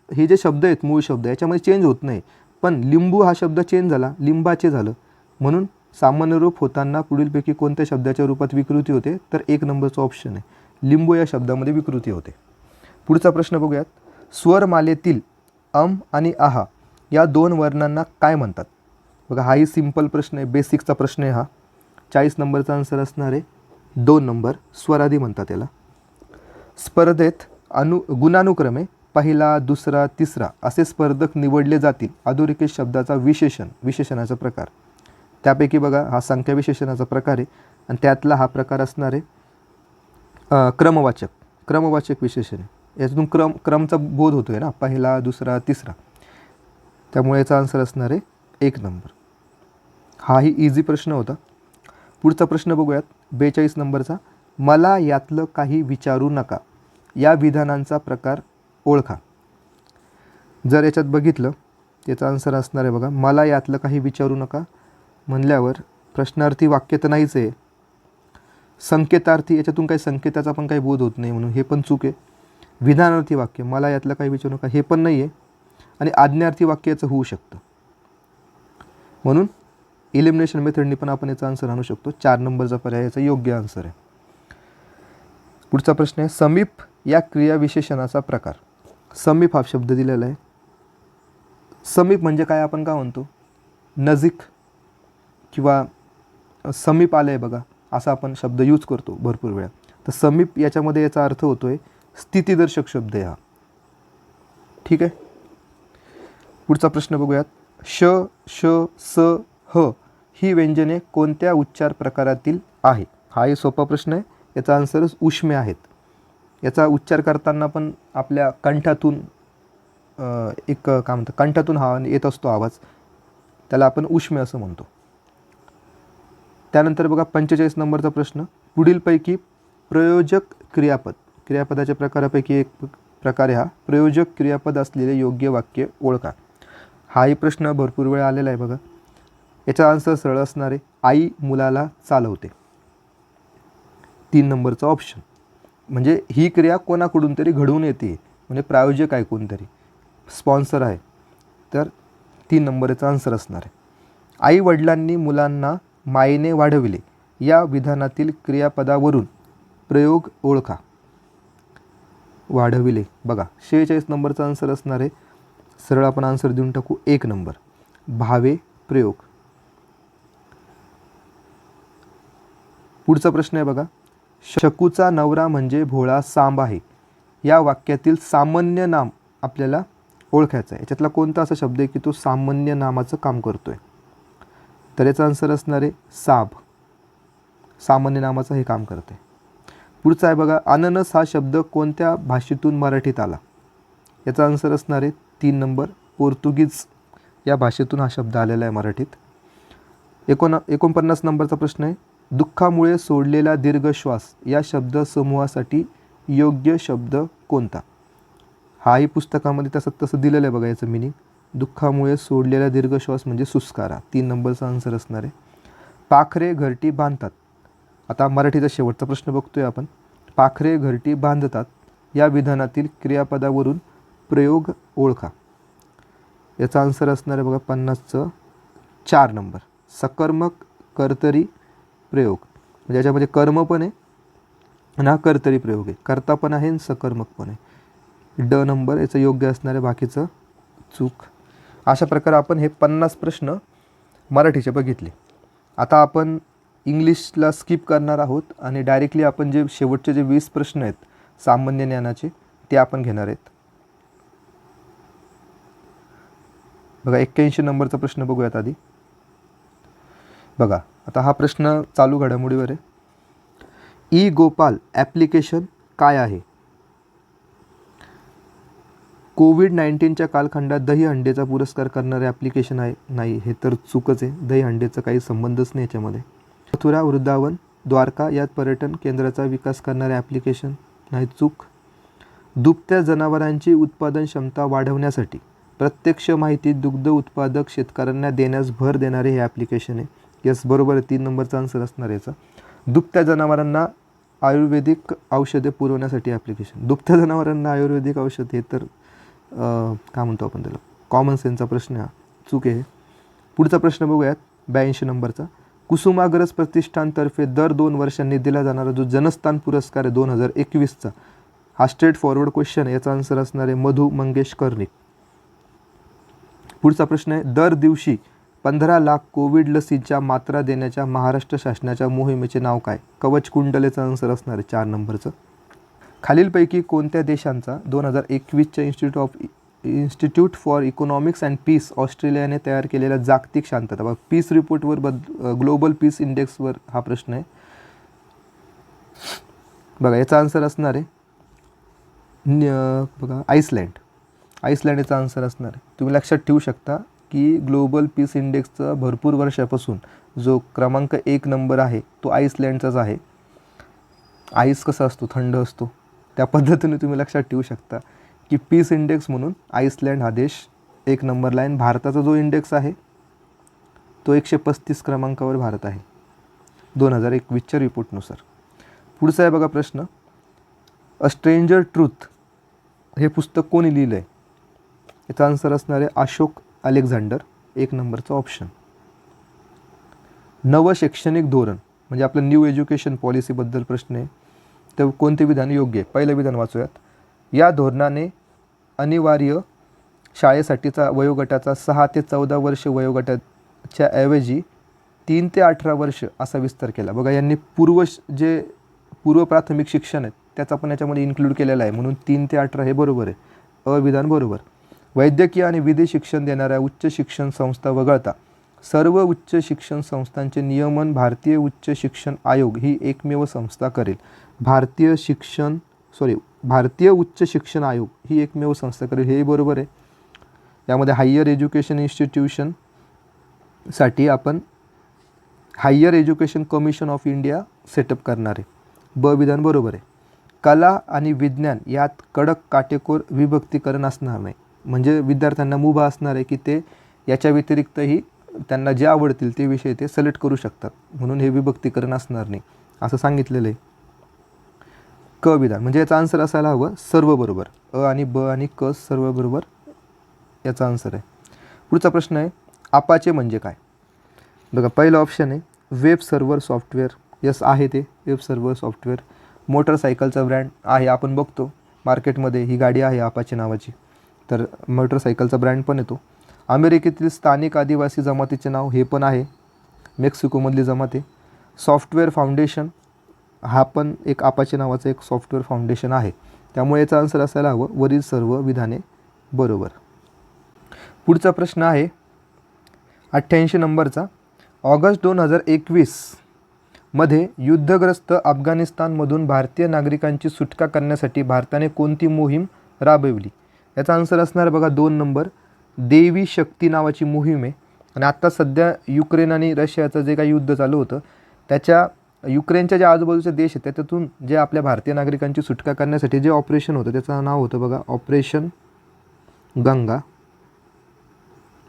हे जे शब्द आहेत मूळ शब्द याच्यामध्ये चेंज होत नाही, पण लिंबू हा शब्द चेंज झाला, लिंबाचे झालं. म्हणून सामान्य रूप होताना पुढीलपैकी कोणत्या शब्दाच्या रूपात विकृती होते, तर 1 नंबरचा ऑप्शन आहे, लिंबू या शब्दामध्ये विकृती होते. पुढचा प्रश्न बघूयात. स्वरमालेतील अम आणि आहा या 2 वर्णांना काय म्हणतात. बघा हाही सिंपल प्रश्न आहे, बेसिकचा प्रश्न आहे हा. 40 नंबरचा आन्सर असणार आहे 2 नंबर, स्वरादी म्हणतात याला. स्पर्धेत गुणानुक्रमे पहिला, दुसरा, तिसरा असे स्पर्धक निवडले जातील अधोरेखित शब्दाचा विशेषणाचा प्रकार. त्यापैकी बघा हा संख्या विशेषणाचा प्रकार आहे आणि त्यातला हा प्रकार असणार आहे क्रमवाचक विशेषण आहे. यातून क्रमचा बोध होतो आहे ना, पहिला, दुसरा, तिसरा, त्यामुळे याचा आन्सर असणार आहे 1 नंबर. हाही इझी प्रश्न होता. पुढचा प्रश्न बघूयात 42 नंबरचा. मला यातलं काही विचारू नका या विधानांचा प्रकार ओळखा. जर याच्यात बघितलं त्याचा आन्सर असणार आहे बघा, मला यातलं काही विचारू नका म्हणल्यावर प्रश्नार्थी वाक्य तर नाहीच आहे, संकेतार्थी, याच्यातून काही संकेताचा पण काही बोध होत नाही, म्हणून हे पण चूक आहे. विधानार्थी वाक्य, मला यातलं काही विचारू नका, हे पण नाही आहे. आणि आज्ञार्थी वाक्य याचं होऊ शकतं, म्हणून इलिमिनेशन मेथडनी पण आपण याचा आन्सर आणू शकतो. 4 नंबरचा पर्याय याचा योग्य आन्सर आहे. पुढचा प्रश्न आहे. समीप या क्रियाविशेषणाचा प्रकार. समीप हा शब्द दिलेला आहे. समीप म्हणजे काय, आपण काय म्हणतो, नजीक. किंवा समीप आलं आहे बघा, असा आपण शब्द यूज करतो भरपूर वेळा. तर समीप याच्यामध्ये याचा अर्थ होतो आहे स्थितीदर्शक शब्द आहे हा. ठीक आहे. पुढचा प्रश्न बघूयात. श, श, स, ह ही व्यंजने कोणत्या उच्चार प्रकारातील आहे? हाही सोपा प्रश्न आहे. याचा आन्सरच उष्मे आहेत. याचा उच्चार करताना पण आपल्या कंठातून एक काय म्हणतात, कंठातून हा येत असतो आवाज, त्याला आपण उष्मे असं म्हणतो. त्यानंतर बघा 45 नंबरचा प्रश्न. पुढीलपैकी प्रयोजक क्रियापद, क्रियापदाच्या प्रकारापैकी एक प्रकार हा प्रयोजक क्रियापद असलेले योग्य वाक्य ओळखा. हाही प्रश्न भरपूर वेळा आलेला आहे बघा. याचा आन्सर सरळ असणार आहे, आई मुलाला चालवते. 3 नंबरचा ऑप्शन. म्हणजे ही क्रिया कोणाकडून तरी घडून येते, म्हणजे प्रायोजक आहे कोणतरी, स्पॉन्सर आहे. तर 3 नंबरचा आन्सर असणार आहे. आई वडिलांनी मुलांना मायेने वाढविले या विधानातील क्रियापदावरून प्रयोग ओळखा. वाढविले बघा 46 नंबरचा आन्सर असणार आहे. सरळ आपण आन्सर देऊन टाकू 1 नंबर, भावे प्रयोग. पुढचा प्रश्न आहे बघा. शकूचा नवरा म्हणजे भोळा सांब आहे या वाक्यातील सामान्य नाम आपल्याला ओळखायचं आहे. याच्यातला कोणता असा शब्द आहे की तो सामान्य नामाचं काम करतोय? तर याचा आन्सर असणार आहे साब. सामान्य नामाचं हे काम करते. पुढचा आहे बघा. अननस हा शब्द कोणत्या भाषेतून मराठीत आला? याचा आन्सर असणार आहे 3 नंबर, पोर्तुगीज या भाषेतून हा शब्द आलेला आहे मराठीत. 49 नंबरचा प्रश्न आहे. दुःखामुळे सोडलेला दीर्घ श्वास या शब्दसमूहासाठी योग्य शब्द कोणता? हाही पुस्तकामध्ये तसं दिलेलं आहे बघा याचं मिनिंग. दुःखामुळे सोडलेला दीर्घ श्वास म्हणजे सुस्कारा. 3 नंबरचा आन्सर असणार आहे. पाखरे घरटी बांधतात. आता मराठीचा शेवटचा प्रश्न बघतोय आपण. पाखरे घरटी बांधतात या विधानातील क्रियापदावरून प्रयोग ओळखा. याचा आन्सर असणार आहे बघा 50चं 4 नंबर, सकर्मक कर्तरी प्रयोग. म्हणजे याच्यामध्ये कर्म पण आहे आणि हा कर्तरी प्रयोग आहे, कर्ता पण आहे आणि सकर्मक पण आहे. ड नंबर याचं योग्य असणार आहे, बाकीचं चूक. अशा प्रकारे आपण हे 50 प्रश्न मराठीचे बघितले. आता आपण इंग्लिशला स्किप करणार आहोत आणि डायरेक्टली आपण जे शेवटचे जे 20 प्रश्न आहेत सामान्य ज्ञानाचे ते आपण घेणार आहेत. बघा 81 नंबरचा प्रश्न बघूयात आधी. बघा आता हा प्रश्न चालू घडामोडीवर आहे. ई गोपाल ॲप्लिकेशन काय आहे? कोविड-19च्या कालखंडात दही हंडीचा पुरस्कार करणारे ॲप्लिकेशन आहे? नाही, हे तर चूकच आहे. दही हंडीचा काही संबंधच नाही याच्यामध्ये. मथुरा, वृंदावन, द्वारका यात पर्यटन केंद्राचा विकास करणारे ॲप्लिकेशन? नाही, चूक. दुभत्या जनावरांची उत्पादन क्षमता वाढवण्यासाठी प्रत्यक्ष माहिती दुग्ध उत्पादक शेतकऱ्यांना देण्यास भर देणारे हे ॲप्लिकेशन आहे. यस, बरोबर आहे. 3 नंबरचा आन्सर असणार याचा. दुभत्या जनावरांना आयुर्वेदिक औषधे पुरवण्यासाठी ॲप्लिकेशन. दुभत्या जनावरांना आयुर्वेदिक औषध हे तर काय म्हणतो आपण त्याला, कॉमन सेन्सचा प्रश्न हा, चूक आहे. पुढचा प्रश्न बघूयात 82 नंबरचा. कुसुमाग्रज प्रतिष्ठानतर्फे दर 2 वर्षांनी दिला जाणारा जो जनस्थान पुरस्कार आहे 2021चा, हा स्ट्रेट फॉरवर्ड क्वेश्चन आहे. याचा आन्सर असणार आहे मधु मंगेश कर्णिक. पुढचा प्रश्न आहे. दर दिवशी 15 लाख कोविड लसीच्या मात्रा देण्याच्या महाराष्ट्र शासनाच्या मोहिमेचे नाव काय? कवच कुंडलेचा आन्सर असणार आहे 4 नंबरचं. खालीलपैकी कोणत्या देशांचा 2021च्या institute for economics and peace ऑस्ट्रेलियाने तयार केलेला जागतिक शांतता पीस रिपोर्टवर ग्लोबल पीस इंडेक्सवर हा प्रश्न आहे. बघा याचा आन्सर असणार आहे बघा आईसलँड. आईसलँड याचा आन्सर असणार आहे. तुम्ही लक्षात ठेवू शकता की ग्लोबल पीस इंडेक्सचा भरपूर वर्षापासून जो क्रमांक 1 नंबर आहे तो आईसलँडचाच आहे. आईस कसा असतो, थंड असतो, त्या पद्धतीने तुम्ही लक्षात ठेवू शकता की पीस इंडेक्स म्हणून आईसलँड हा देश 1 नंबरला आहे. भारताचा जो इंडेक्स आहे तो 135 क्रमांकावर भारत आहे 2021च्या रिपोर्टनुसार. पुढचा आहे बघा प्रश्न. अ स्ट्रेंजर ट्रूथ हे पुस्तक कोणी लिहिलं आहे? याचा आन्सर असणार आहे अशोक अलेक्झांडर. 1 नंबरचा ऑप्शन. नवं शैक्षणिक धोरण म्हणजे आपलं न्यू एज्युकेशन पॉलिसीबद्दल प्रश्न आहे. तर कोणते विधान योग्य आहे? पहिलं विधान वाचूयात. या धोरणाने अनिवार्य शाळेसाठीचा वयोगटाचा 6 ते 14 वर्ष वयोगटाच्या ऐवजी 3 ते 18 वर्ष असा विस्तार केला. बघा यांनी जे पूर्व प्राथमिक शिक्षण आहे त्याचा पण याच्यामध्ये इन्क्लूड केलेला आहे, म्हणून 3 ते 18 हे बरोबर आहे. विधान बरोबर. वैद्यकीय आणि विधी शिक्षण देणाऱ्या उच्च शिक्षण संस्था वगळता सर्व उच्च शिक्षण संस्थांचे नियमन भारतीय उच्च शिक्षण आयोग ही एकमेव संस्था करेल. भारतीय उच्च शिक्षण आयोग ही एकमेव संस्था करेल, हे बरोबर आहे. यामध्ये हायर एज्युकेशन इन्स्टिट्यूशनसाठी आपण higher education commission of India setup करणार आहे. विधान बरोबर आहे. कला आणि विज्ञान यात कडक काटेकोर विभक्तीकरण असणार नाही, म्हणजे विद्यार्थ्यांना मुभा असणार आहे की ते याच्या व्यतिरिक्तही त्यांना जे आवडतील ते विषय ते सिलेक्ट करू शकतात, म्हणून हे विभक्तीकरण असणार नाही असं सांगितलेलं आहे. विधान म्हणजे याचा आन्सर असायला हवं सर्व बरोबर. आणि आणि सर्व बरोबर याचा आन्सर आहे. पुढचा प्रश्न आहे अपाचे म्हणजे काय. बघा पहिला ऑप्शन आहे वेब सर्व्हर सॉफ्टवेअर. यस आहे ते वेब सर्व्हर सॉफ्टवेअर. मोटरसायकलचा ब्रँड आहे, आपण बघतो मार्केटमध्ये ही गाडी आहे अपाचे नावाची, तर मोटरसायकलचा ब्रँड पण येतो. अमेरिकेतील स्थानिक आदिवासी जमातीचे नाव हे पण आहे, मेक्सिकोमधली जमात आहे. सॉफ्टवेअर फाउंडेशन हा पण एक अपाचे नावाचं एक सॉफ्टवेअर फाउंडेशन आहे, त्यामुळे याचा आन्सर असायला हवं वरील सर्व विधाने बरोबर. पुढचा प्रश्न आहे 88 नंबरचा. ऑगस्ट 2021 मध्ये युद्धग्रस्त अफगाणिस्तानमधून भारतीय नागरिकांची सुटका करण्यासाठी भारताने कोणती मोहीम राबविली. याचा आन्सर असणार बघा 2 नंबर देवी शक्ती नावाची मोहीम आहे. आणि आत्ता सध्या युक्रेन आणि रशियाचं जे काही युद्ध चालू होतं त्याच्या युक्रेनच्या जे आजूबाजूचे देश आहेत त्याच्यातून जे आपल्या भारतीय नागरिकांची सुटका करण्यासाठी जे ऑपरेशन होतं त्याचं नाव होतं बघा ऑपरेशन गंगा.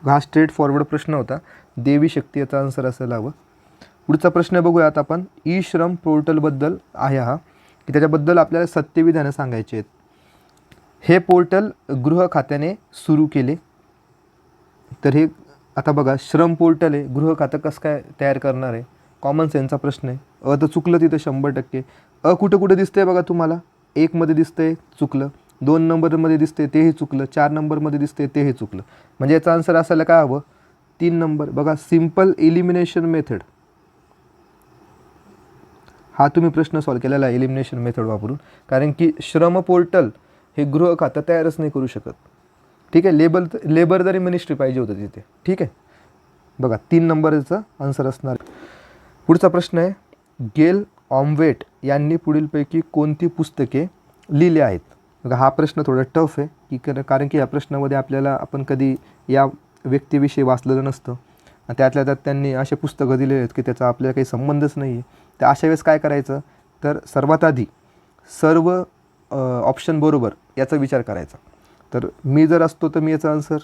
हा स्ट्रेट फॉरवर्ड प्रश्न होता. देवी शक्ती याचा आन्सर असायला हवं. पुढचा प्रश्न बघूयात आपण. ई श्रम पोर्टलबद्दल आहे हा, की त्याच्याबद्दल आपल्याला सत्यविधानं सांगायचे आहेत. हे पोर्टल गृह खात्याने सुरू केले. तर हे आता बघा श्रम पोर्टल आहे, गृह खातं कसं काय तयार करणार आहे, कॉमन सेन्सचा प्रश्न आहे. तर चुकलं तिथं 100%. कुठं दिसतंय बघा तुम्हाला, 1 मध्ये दिसतंय चुकलं, 2 नंबरमध्ये दिसतंय तेही चुकलं, 4 नंबरमध्ये दिसतंय तेही चुकलं. म्हणजे याचा आन्सर असायला काय हवं 3 नंबर. बघा सिम्पल एलिमिनेशन मेथड हा तुम्ही प्रश्न सॉल्व केलेला आहे एलिमिनेशन मेथड वापरून, कारण की श्रम पोर्टल हे गृह खातं तयारच नाही करू शकत. ठीक आहे, लेबर तरी मिनिस्ट्री पाहिजे होतं तिथे. ठीक आहे, बघा 3 नंबरचा आन्सर असणार. पुढचा प्रश्न आहे गेल ऑमवेट यांनी पुढीलपैकी कोणती पुस्तके लिहिली आहेत. बघा हा प्रश्न थोडा टफ आहे की कारण की या प्रश्नामध्ये आपण कधी या व्यक्तीविषयी वाचलेलं नसतं आणि त्यातल्या त्यात त्यांनी असे पुस्तकं दिलेले आहेत की त्याचा आपल्याला काही संबंधच नाही आहे. तर अशा वेळेस काय करायचं, तर सर्वात आधी सर्व ऑप्शन बरोबर याचा विचार करायचा. तर मी जर असतो तर मी याचा आन्सर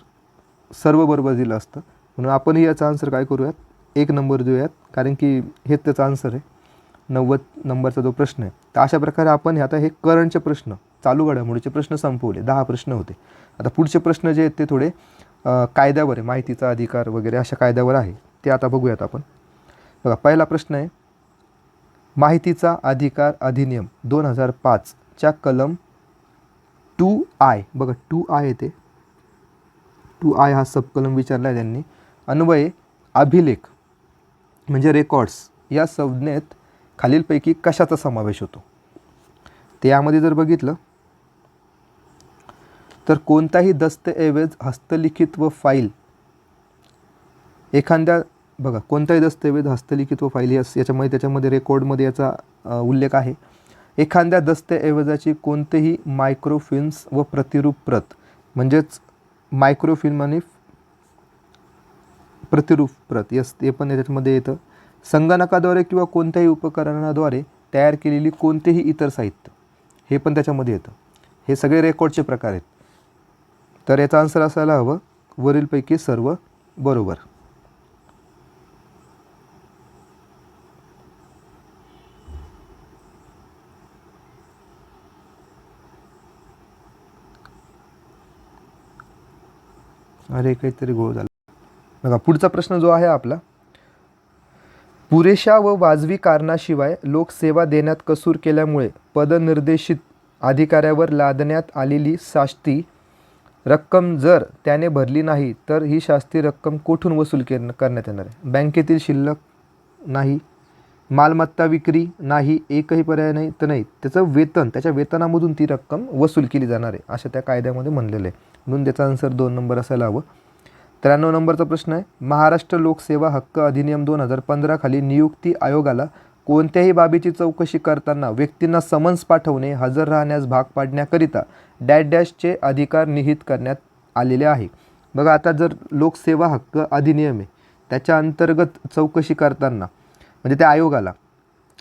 सर्व बरोबर दिलं असतं, म्हणून आपणही याचा आन्सर काय करूयात 1 नंबर देऊयात, कारण की हेच त्याचा आन्सर आहे. 90 नंबरचा जो प्रश्न आहे. तर अशा प्रकारे आपण आता हे करंटचे प्रश्न चालू घडामोडीचे प्रश्न संपवले. 10 प्रश्न होते. आता पुढचे प्रश्न जे आहेत ते थोडे कायद्यावर आहे, माहितीचा अधिकार वगैरे अशा कायद्यावर आहे, ते आता बघूयात आपण. बघा पहिला प्रश्न आहे माहितीचा अधिकार अधिनियम 2005 च्या कलम 2I. बघा 2I येते, 2I हा सबकलम विचारला आहे त्यांनी. अन्वये अभिलेख म्हणजे रेकॉर्ड्स या संज्ञेत खालीलपैकी कशाचा समावेश होतो. ते यामध्ये जर बघितलं तर कोणताही दस्तऐवज हस्तलिखित व फाईल बघा कोणताही दस्तऐवज हस्तलिखित व फाईल त्याच्यामध्ये रेकॉर्डमध्ये याचा उल्लेख आहे. एखाद्या दस्तऐवजाची कोणतेही मायक्रोफिल्म्स व प्रतिरूप प्रत, म्हणजेच मायक्रोफिल्म आणि प्रतिरूप प्रत, यस ते पण याच्यामध्ये येतं. संगणकाद्वारे किंवा कोणत्याही उपकरणाद्वारे तयार केलेली कोणतेही इतर साहित्य हे पण त्याच्यामध्ये येतं. हे सगळे रेकॉर्डचे प्रकार आहेत. तर याचा आन्सर असायला हवं वरीलपैकी सर्व बरोबर. अरे काहीतरी गोळ झाला. बघा पुढचा प्रश्न जो आहे आपला, पुरेशा व वाजवी कारणाशिवाय लोकसेवा देण्यात कसूर केल्यामुळे पदनिर्देशित अधिकाऱ्यावर लादण्यात आलेली शास्ती रक्कम जर त्याने भरली नाही तर ही शास्ती रक्कम कोठून वसूल करण्यात येणार आहे. बँकेतील शिल्लक, नाही. मालमत्ता विक्री नाही, एकही पर्याय नाही तर नाही. त्याचं वेतन, त्याच्या वेतनामधून ती रक्कम वसूल केली जाणार आहे अशा त्या कायद्यामध्ये म्हणलेलं आहे. म्हणून त्याचा आन्सर 2 नंबर असायला हवं. 93 नंबरचा प्रश्न आहे, महाराष्ट्र लोकसेवा हक्क अधिनियम 2015 खाली नियुक्ती आयोगाला कोणत्याही बाबीची चौकशी करताना व्यक्तींना समन्स पाठवणे, हजर राहण्यास भाग पाडण्याकरिता डॅश डॅशचे अधिकार निहित करण्यात आलेले आहे. बघा आता जर लोकसेवा हक्क अधिनियम आहे त्याच्या अंतर्गत चौकशी करताना म्हणजे त्या आयोगाला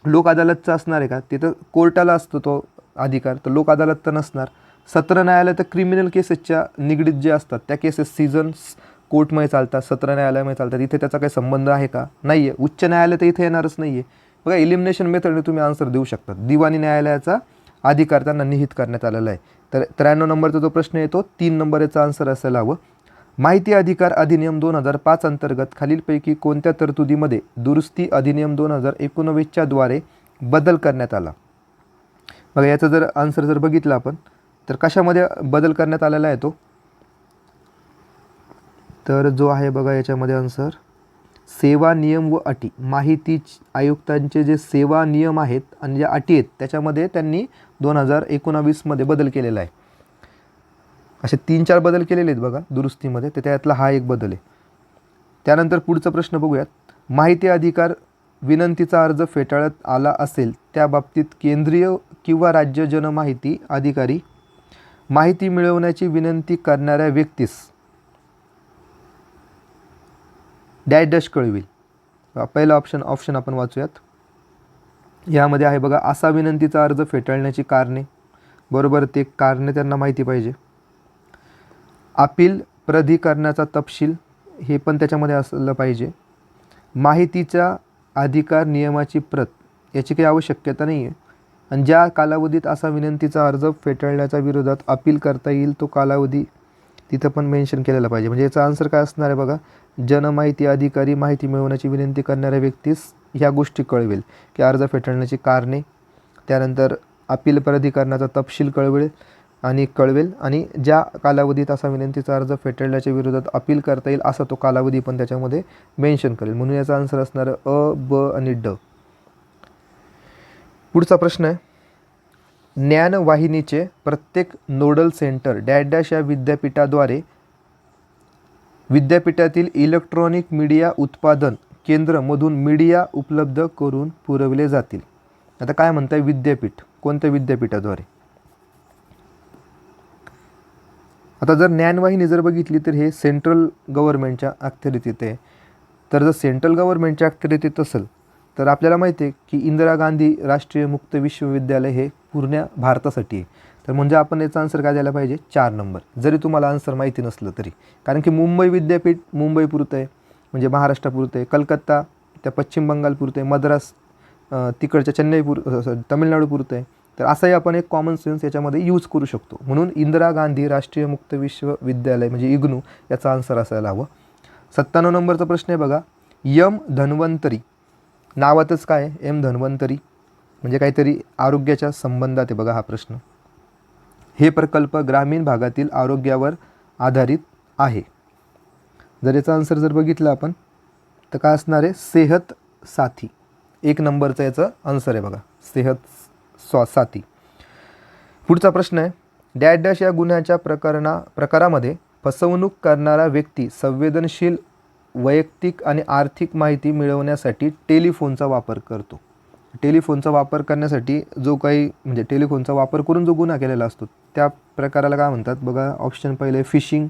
लोक अदालतचं असणार आहे का? तिथं कोर्टाला असतो तो अधिकार, तर लोक अदालत तर नसणार. सत्र न्यायालय तर क्रिमिनल केसेसच्या निगडीत जे असतात त्या केसेस सीझन्स कोर्टमध्ये चालतात, सत्र न्यायालयामध्ये चालतात. इथे त्याचा काही संबंध आहे का? नाही आहे. उच्च न्यायालय तर इथे येणारच नाही आहे. बघा एलिमिनेशन मेथडने तुम्ही आन्सर देऊ शकता. दिवाणी न्यायालयाचा अधिकार त्यांना निहित करण्यात आलेला आहे. तर 93 नंबरचा जो प्रश्न येतो 3 नंबर याचा आन्सर असायला हवं. माहिती अधिकार अधिनियम 2005 अंतर्गत खालीलपैकी कोणत्या तरतुदीमध्ये दुरुस्ती अधिनियम 2019च्या द्वारे बदल करण्यात आला? बघा याचा जर आन्सर जर बघितला आपण तर कशामध्ये बदल करण्यात आलेला आहे तो? तर जो आहे बघा याच्यामध्ये आन्सर सेवा नियम व अटी. माहिती आयुक्तांचे जे सेवा नियम आहेत आणि ज्या अटी आहेत त्याच्यामध्ये त्यांनी 2019मध्ये बदल केलेला आहे. असे 3-4 बदल केलेले आहेत बघा दुरुस्तीमध्ये, तर त्यातला हा एक बदल आहे. त्यानंतर पुढचा प्रश्न बघूयात. माहिती अधिकार विनंतीचा अर्ज फेटाळत आला असेल त्या बाबतीत केंद्रीय किंवा राज्य जनमाहिती अधिकारी माहिती मिळवण्याची विनंती करणाऱ्या व्यक्तीस डॅश डॅश कळविल. पहिला ऑप्शन आपण वाचूयात. यामध्ये आहे बघा असा विनंतीचा अर्ज फेटाळण्याची कारणे. बरोबर, ते कारणे त्यांना माहिती पाहिजे. अपील प्राधिकरणाचा तपशील हे पण त्याच्यामध्ये असलं पाहिजे. माहितीचा अधिकार नियमाची प्रत याची काही आवश्यकता नाही आहे. आणि ज्या कालावधीत असा विनंतीचा अर्ज फेटाळण्याच्या विरोधात अपील करता येईल तो कालावधी तिथं पण मेन्शन केलेला पाहिजे. म्हणजे याचा आन्सर काय असणार आहे बघा, जनमाहिती अधिकारी माहिती मिळवण्याची विनंती करणाऱ्या व्यक्तीस ह्या गोष्टी कळवेल की अर्ज फेटाळण्याची कारणे, त्यानंतर अपील प्राधिकरणाचा तपशील कळवेल आणि ज्या कालावधीत असा विनंतीचा अर्ज फेटाळण्याच्या विरोधात अपील करता येईल असा तो कालावधी पण त्याच्यामध्ये मेन्शन करेल. म्हणून याचा आन्सर असणार अ, ब आणि ड. पुढचा प्रश्न आहे, ज्ञानवाहिनीचे प्रत्येक नोडल सेंटर डॅश डॅश या विद्यापीठाद्वारे विद्यापीठातील इलेक्ट्रॉनिक मीडिया उत्पादन केंद्रमधून मीडिया उपलब्ध करून पुरवले जातील. आता काय म्हणताय विद्यापीठ, कोणत्या विद्यापीठाद्वारे? आता जर ज्ञानवाहिनी जर बघितली तर हे सेंट्रल गव्हर्नमेंटच्या अखत्यारीत आहे. तर जर सेंट्रल गव्हर्नमेंटच्या अखत्यारीत असेल तर आपल्याला माहिती आहे की इंदिरा गांधी राष्ट्रीय मुक्त विश्वविद्यालय हे पूर्ण भारतासाठी आहे. तर म्हणजे आपण याचा आन्सर काय द्यायला पाहिजे? 4 नंबर. जरी तुम्हाला आन्सर माहिती नसलं तरी, कारण की मुंबई विद्यापीठ मुंबईपुरतं आहे म्हणजे महाराष्ट्रापुरतं आहे, कलकत्ता त्या पश्चिम बंगालपुरतं आहे, मद्रास तिकडच्या तमिळनाडूपुरतं आहे. तर असंही आपण एक कॉमन सेन्स याच्यामध्ये यूज करू शकतो. म्हणून इंदिरा गांधी राष्ट्रीय मुक्त विश्वविद्यालय म्हणजे इग्नू याचा आन्सर असायला हवं. 97 नंबरचा प्रश्न आहे बघा, एम धन्वंतरी नावातच काय एम धन्वंतरी म्हणजे काहीतरी आरोग्याच्या संबंधात आहे बघा हा प्रश्न. हे प्रकल्प ग्रामीण भागातील आरोग्यावर आधारित आहे. जर याचा आन्सर जर बघितला आपण तर काय असणार आहे? सेहत साथी. 1 नंबरचा याचा आन्सर आहे बघा, सेहत साथी. पुढचा प्रश्न आहे, डॅश डॅश या गुन्ह्याच्या प्रकारामध्ये फसवणूक करणारा व्यक्ती संवेदनशील वैयक्तिक आणि आर्थिक माहिती मिळवण्यासाठी टेलिफोनचा वापर करतो. टेलिफोनचा वापर करण्यासाठी जो काही म्हणजे टेलिफोनचा वापर करून जो गुन्हा केलेला असतो त्या प्रकाराला काय म्हणतात बघा. ऑप्शन पहिले फिशिंग,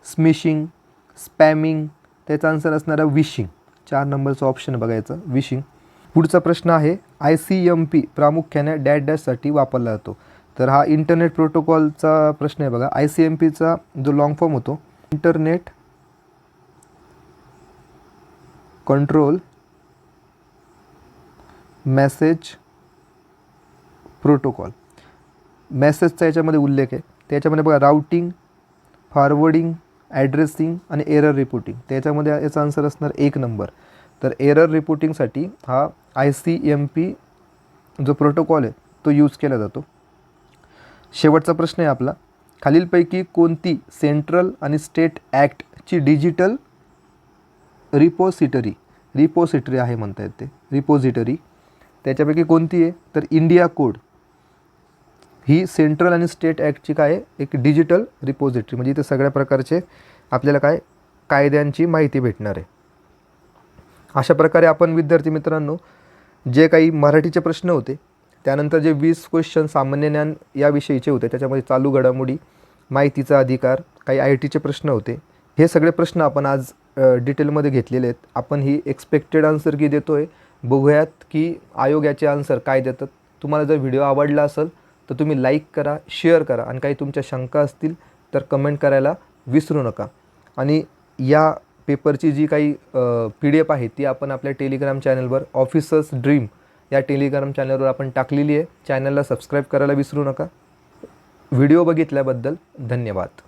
स्मिशिंग, स्पॅमिंग. त्याचा आन्सर असणारा विशिंग. 4 नंबरचा ऑप्शन बघायचं विशिंग. पुढचा प्रश्न आहे, ICMP प्रामुख्याने डॅश डॅशसाठी वापरला जातो. तर हा इंटरनेट प्रोटोकॉलचा प्रश्न आहे बघा. ICMPचा जो लॉंग फॉर्म होतो इंटरनेट कंट्रोल मेसेज प्रोटोकॉल. मेसेजचा याच्यामध्ये उल्लेख आहे. त्याच्यामध्ये बघा राउटिंग, फॉरवर्डिंग, ॲड्रेसिंग आणि एरर रिपोर्टिंग. त्याच्यामध्ये याचा आन्सर असणार 1 नंबर. तर एरर रिपोर्टिंगसाठी हा ICMP जो प्रोटोकॉल आहे तो यूज केला जातो. शेवटचा प्रश्न आहे आपला, खालीलपैकी कोणती सेंट्रल आणि स्टेट ॲक्टची डिजिटल रिपोसिटरी रिपोसिटरी आहे म्हणता येते, रिपोजिटरी. त्याच्यापैकी कोणती आहे तर इंडिया कोड ही सेंट्रल आणि स्टेट ॲक्टची काय आहे, एक डिजिटल रिपोजिटरी. म्हणजे इथे सगळ्या प्रकारचे आपल्याला काय कायद्यांची माहिती भेटणार आहे. अशा प्रकारे आपण विद्यार्थी मित्रांनो जे काही मराठीचे प्रश्न होते, त्यानंतर जे 20 क्वेश्चन सामान्य ज्ञान याविषयीचे होते, त्याच्यामध्ये चालू घडामोडी, माहितीचा अधिकार, काही ITचे प्रश्न होते, हे सगळे प्रश्न आपण आज डिटेलमध्ये घेतलेले आहेत. आपण ही एक्सपेक्टेड आन्सर की देतो आहे, बघूयात की आयोग याचे आन्सर काय देतात. तुम्हाला जर व्हिडिओ आवडला असेल तर तुम्ही लाईक करा, शेअर करा आणि काही तुमच्या शंका असतील तर कमेंट करायला विसरू नका. आणि या पेपरची जी काही PDF आहे ती आपण आपल्या टेलिग्राम चॅनलवर ऑफिसर्स ड्रीम या टेलिग्राम चॅनलवर आपण टाकलेली आहे. चॅनलला सबस्क्राईब करायला विसरू नका. व्हिडिओ बघितल्याबद्दल धन्यवाद.